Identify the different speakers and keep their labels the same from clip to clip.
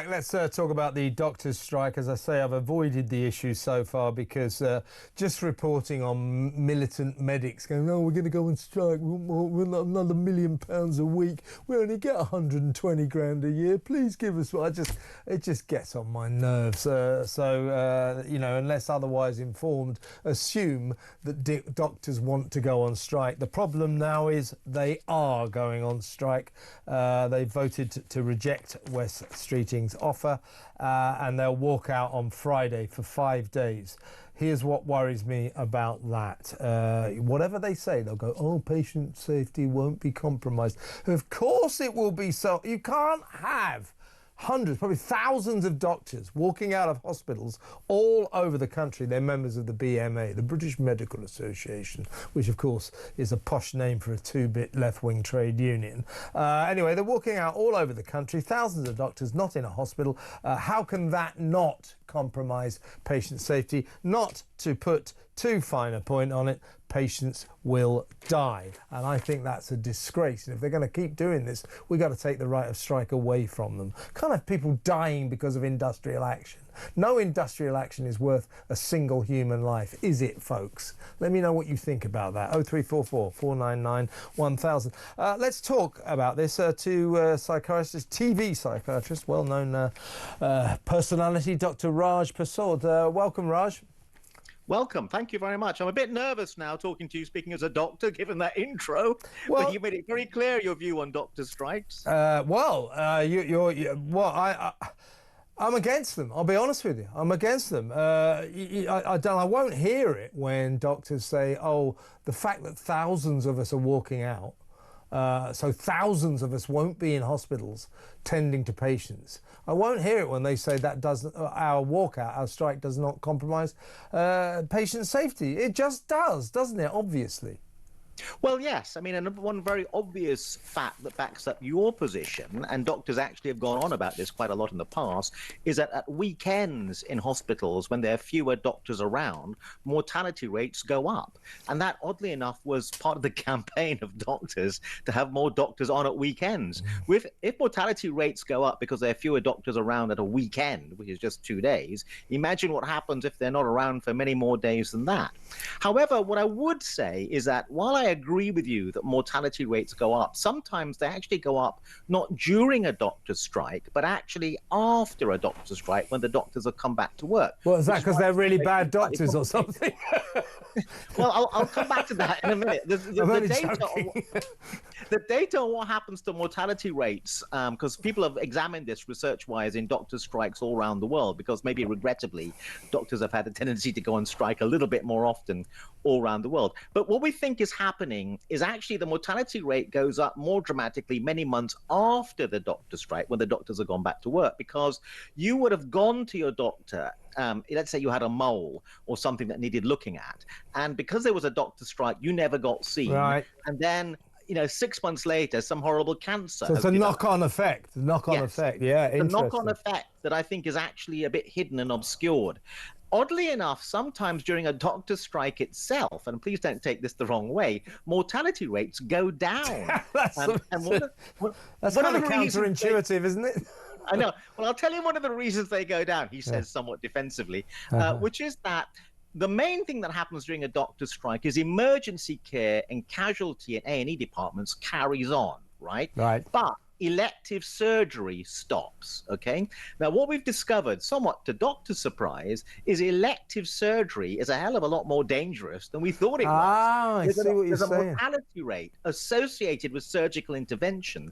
Speaker 1: Let's talk about the doctors' strike. As I say, I've avoided the issue so far because just reporting on militant medics going, "Oh, we're going to go on strike. We're not another £1 million a week. We only get 120 grand a year. Please give us." It just gets on my nerves. You know, unless otherwise informed, assume that doctors want to go on strike. The problem now is they are going on strike. They voted to reject Wes Streeting's offer, and they'll walk out on Friday for 5 days. Here's what worries me about that. Whatever they say, they'll go, "Oh, patient safety won't be compromised." Of course it will be. So you can't have hundreds, probably thousands of doctors walking out of hospitals all over the country. They're members of the BMA, the British Medical Association, which of course is a posh name for a two-bit left-wing trade union. Anyway, they're walking out all over the country, thousands of doctors not in a hospital. How can that not compromise patient safety? Not to put too fine a point on it, patients will die. And I think that's a disgrace. And if they're going to keep doing this, we've got to take the right of strike away from them. Can't have people dying because of industrial action. No industrial action is worth a single human life, is it, folks? Let me know what you think about that. 0344 499 1000. Let's talk about this to psychiatrist, TV psychiatrist, well-known personality, Dr Raj Persuad. Welcome, Raj.
Speaker 2: Welcome. Thank you very much. I'm a bit nervous now talking to you, speaking as a doctor, given that intro. Well, but you made it very clear your view on doctor strikes.
Speaker 1: I'm against them. I'll be honest with you. I'm against them. I won't hear it when doctors say, "Oh, the fact that thousands of us are walking out, so thousands of us won't be in hospitals tending to patients." I won't hear it when they say that our walkout, our strike does not compromise patient safety. It just does, doesn't it? Obviously.
Speaker 2: Well, yes. I mean, and one very obvious fact that backs up your position, and doctors actually have gone on about this quite a lot in the past, is that at weekends in hospitals, when there are fewer doctors around, mortality rates go up. And that, oddly enough, was part of the campaign of doctors to have more doctors on at weekends. If mortality rates go up because there are fewer doctors around at a weekend, which is just 2 days, imagine what happens if they're not around for many more days than that. However, what I would say is that while I agree with you that mortality rates go up, sometimes they actually go up not during a doctor's strike, but actually after a doctor's strike, when the doctors have come back to work.
Speaker 1: Well, is that because they're really bad doctors or something?
Speaker 2: Well, I'll come back to that in a minute. The data on what happens to mortality rates, because people have examined this research-wise in doctor strikes all around the world, because maybe regrettably, doctors have had a tendency to go on strike a little bit more often all around the world. But what we think is happening is actually the mortality rate goes up more dramatically many months after the doctor strike, when the doctors have gone back to work, because you would have gone to your doctor. Let's say you had a mole or something that needed looking at, and because there was a doctor strike, you never got seen. Right. And then, 6 months later, some horrible cancer.
Speaker 1: So it's a knock-on effect. Knock-on effect. Yeah,
Speaker 2: interesting. The knock-on effect that I think is actually a bit hidden and obscured. Oddly enough, sometimes during a doctor strike itself, and please don't take this the wrong way, mortality rates go down.
Speaker 1: That's kind of counterintuitive, isn't it?
Speaker 2: I know. Well, I'll tell you one of the reasons they go down, he says somewhat defensively, which is that the main thing that happens during a doctor's strike is emergency care and casualty and A&E departments carries on, right? Right. But elective surgery stops, okay? Now, what we've discovered, somewhat to doctor's surprise, is elective surgery is a hell of a lot more dangerous than we thought it was.
Speaker 1: I see what you're saying.
Speaker 2: There's a mortality rate associated with surgical intervention.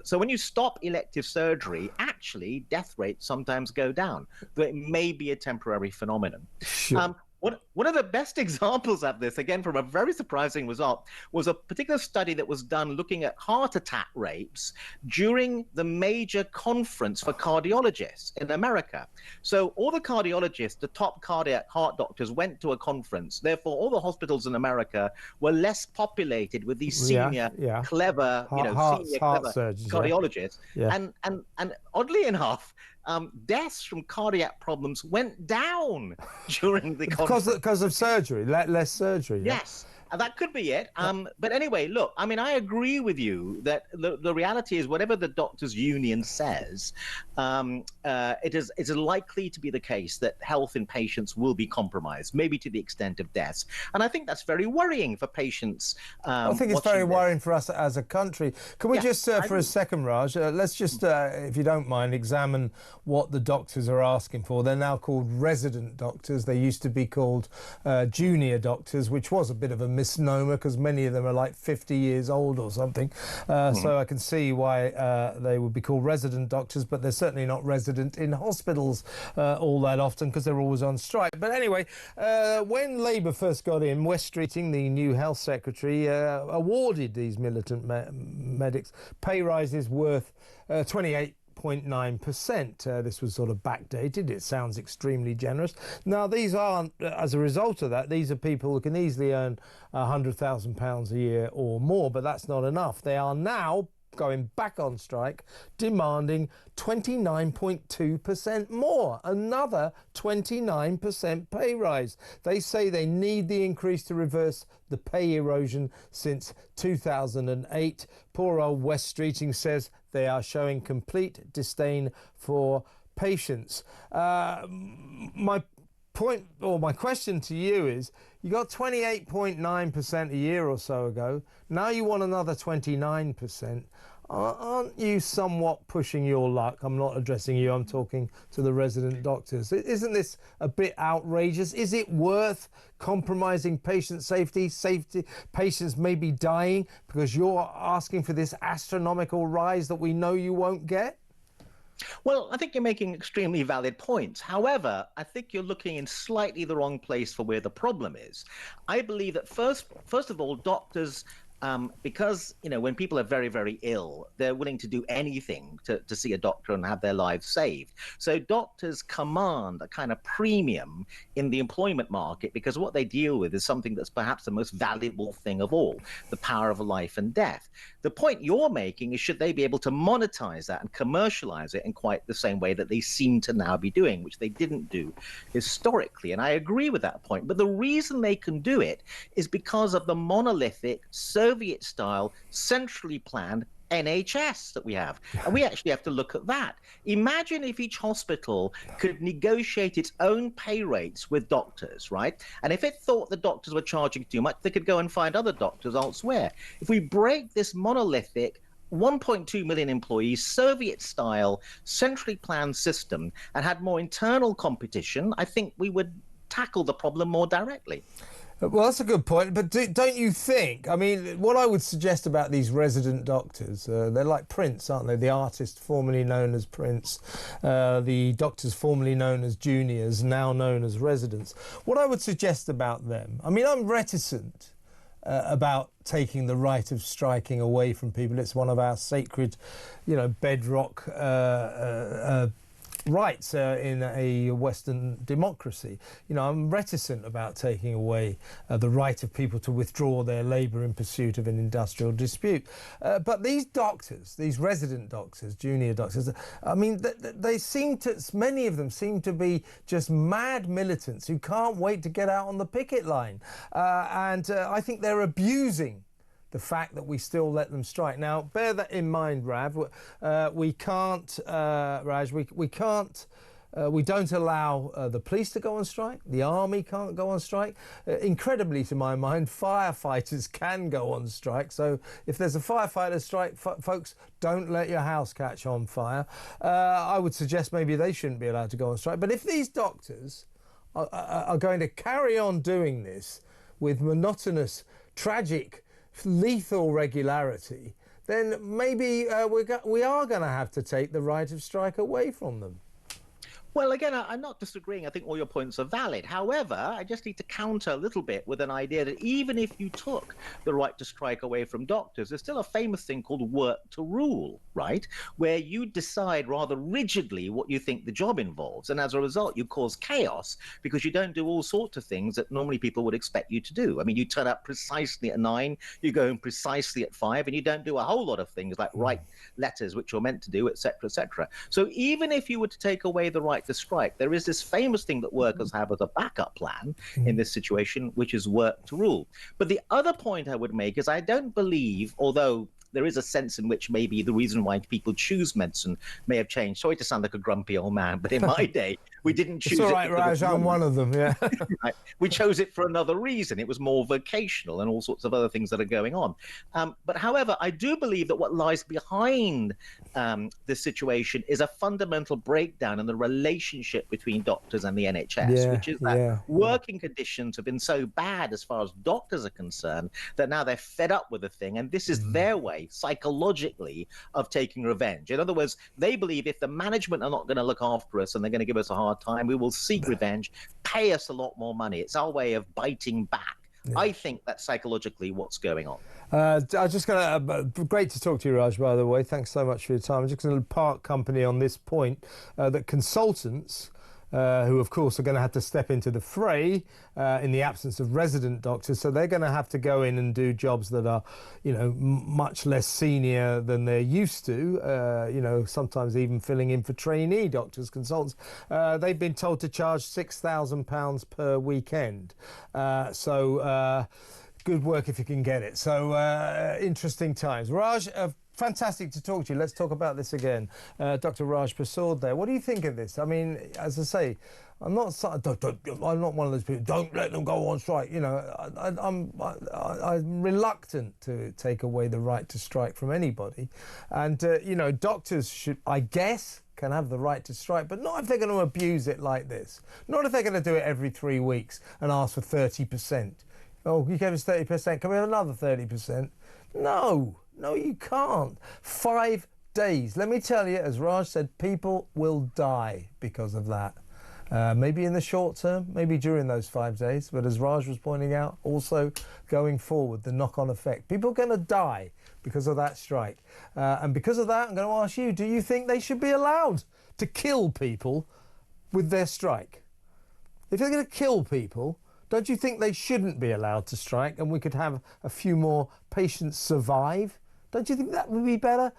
Speaker 2: So when you stop elective surgery, actually, death rates sometimes go down. But it may be a temporary phenomenon. Sure. One of the best examples of this, again, from a very surprising result, was a particular study that was done looking at heart attack rates during the major conference for cardiologists in America. So all the cardiologists, the top cardiac heart doctors, went to a conference. Therefore, all the hospitals in America were less populated with these senior, clever,
Speaker 1: surgeons,
Speaker 2: cardiologists. Yeah. And oddly enough, deaths from cardiac problems went down during the conference.
Speaker 1: Because of surgery, less surgery.
Speaker 2: Yes. That could be it. But anyway, look, I mean, I agree with you that the reality is whatever the doctors' union says, it is likely to be the case that health in patients will be compromised, maybe to the extent of deaths. And I think that's very worrying for patients.
Speaker 1: I think it's very worrying for us as a country. Can we just, for a second, Raj, let's just, if you don't mind, examine what the doctors are asking for. They're now called resident doctors. They used to be called junior doctors, which was a bit of a misnomer because many of them are like 50 years old or something. So I can see why they would be called resident doctors, but they're certainly not resident in hospitals all that often because they're always on strike. But anyway, when Labour first got in, Wes Streeting, the new health secretary, awarded these militant medics pay rises worth 28.9%. This was sort of backdated. It sounds extremely generous. Now, these aren't, as a result of that, these are people who can easily earn £100,000 a year or more, but that's not enough. They are now going back on strike, demanding 29.2% more, another 29% pay rise. They say they need the increase to reverse the pay erosion since 2008. Poor old Wes Streeting says they are showing complete disdain for patients. My point, or my question to you is, you got 28.9% a year or so ago. Now you want another 29%. Aren't you somewhat pushing your luck? I'm not addressing you, I'm talking to the resident doctors. Isn't this a bit outrageous? Is it worth compromising patient safety? Patients may be dying because you're asking for this astronomical rise that we know you won't get?
Speaker 2: Well, I think you're making extremely valid points. However, I think you're looking in slightly the wrong place for where the problem is. I believe that first of all, doctors, because, you know, when people are very, very ill, they're willing to do anything to see a doctor and have their lives saved. So doctors command a kind of premium in the employment market because what they deal with is something that's perhaps the most valuable thing of all, the power of life and death. The point you're making is, should they be able to monetize that and commercialize it in quite the same way that they seem to now be doing, which they didn't do historically. And I agree with that point. But the reason they can do it is because of the monolithic Soviet-style, centrally planned NHS that we have. And we actually have to look at that. Imagine if each hospital could negotiate its own pay rates with doctors, right? And if it thought the doctors were charging too much, they could go and find other doctors elsewhere. If we break this monolithic 1.2 million employees, Soviet-style, centrally planned system and had more internal competition, I think we would tackle the problem more directly.
Speaker 1: Well, that's a good point, but don't you think, I mean, what I would suggest about these resident doctors, they're like Prince, aren't they? The artist formerly known as Prince, the doctors formerly known as juniors, now known as residents. What I would suggest about them, I mean, I'm reticent about taking the right of striking away from people. It's one of our sacred, you know, bedrock rights in a Western democracy. You know, I'm reticent about taking away the right of people to withdraw their labour in pursuit of an industrial dispute. But these doctors, these resident doctors, junior doctors, I mean, they seem to, many of them seem to be just mad militants who can't wait to get out on the picket line. And I think they're abusing the fact that we still let them strike. Now, bear that in mind, Rav. We can't, Raj, we can't, we don't allow the police to go on strike. The army can't go on strike. Incredibly, to my mind, firefighters can go on strike. So if there's a firefighter strike, folks, don't let your house catch on fire. I would suggest maybe they shouldn't be allowed to go on strike. But if these doctors are going to carry on doing this with monotonous, tragic, lethal regularity, then maybe we are going to have to take the right of strike away from them.
Speaker 2: Well, again, I'm not disagreeing. I think all your points are valid. However, I just need to counter a little bit with an idea that even if you took the right to strike away from doctors, there's still a famous thing called work to rule, right? Where you decide rather rigidly what you think the job involves. And as a result, you cause chaos because you don't do all sorts of things that normally people would expect you to do. I mean, you turn up precisely at 9, you go in precisely at 5, and you don't do a whole lot of things like write letters, which you're meant to do, etc., etc. So even if you were to take away the right to strike, there is this famous thing that workers have as a backup plan in this situation, which is work to rule. But the other point I would make is I don't believe, although there is a sense in which maybe the reason why people choose medicine may have changed. Sorry to sound like a grumpy old man, but in my day, we didn't choose
Speaker 1: it. It's all right, Raj, I'm one of them, yeah.
Speaker 2: Right. We chose it for another reason. It was more vocational and all sorts of other things that are going on. But however, I do believe that what lies behind this situation is a fundamental breakdown in the relationship between doctors and the NHS, which is that working conditions have been so bad as far as doctors are concerned that now they're fed up with the thing, and this is their way psychologically of taking revenge. In other words, they believe if the management are not going to look after us and they're going to give us a hard time, we will seek revenge, pay us a lot more money. It's our way of biting back. I think that's psychologically what's going on.
Speaker 1: I'm just going to, great to talk to you, Raj, by the way. Thanks so much for your time. I'm just going to part company on this point that consultants, who of course are going to have to step into the fray in the absence of resident doctors, so they're going to have to go in and do jobs that are, you know, much less senior than they're used to, you know, sometimes even filling in for trainee doctors, consultants. They've been told to charge £6,000 per weekend. Good work if you can get it. So interesting times. Raj, fantastic to talk to you. Let's talk about this again. Dr. Raj Persuad there. What do you think of this? I mean, as I say, I'm not one of those people, don't let them go on strike. You know, I'm reluctant to take away the right to strike from anybody. And, you know, doctors should, I guess, can have the right to strike, but not if they're going to abuse it like this. Not if they're going to do it every 3 weeks and ask for 30%. Oh, you gave us 30%, can we have another 30%? No, you can't. 5 days. Let me tell you, as Raj said, people will die because of that. Maybe in the short term, maybe during those 5 days, but as Raj was pointing out, also going forward, the knock-on effect. People are going to die because of that strike. And because of that, I'm going to ask you, do you think they should be allowed to kill people with their strike? If they're going to kill people, don't you think they shouldn't be allowed to strike and we could have a few more patients survive? Don't you think that would be better?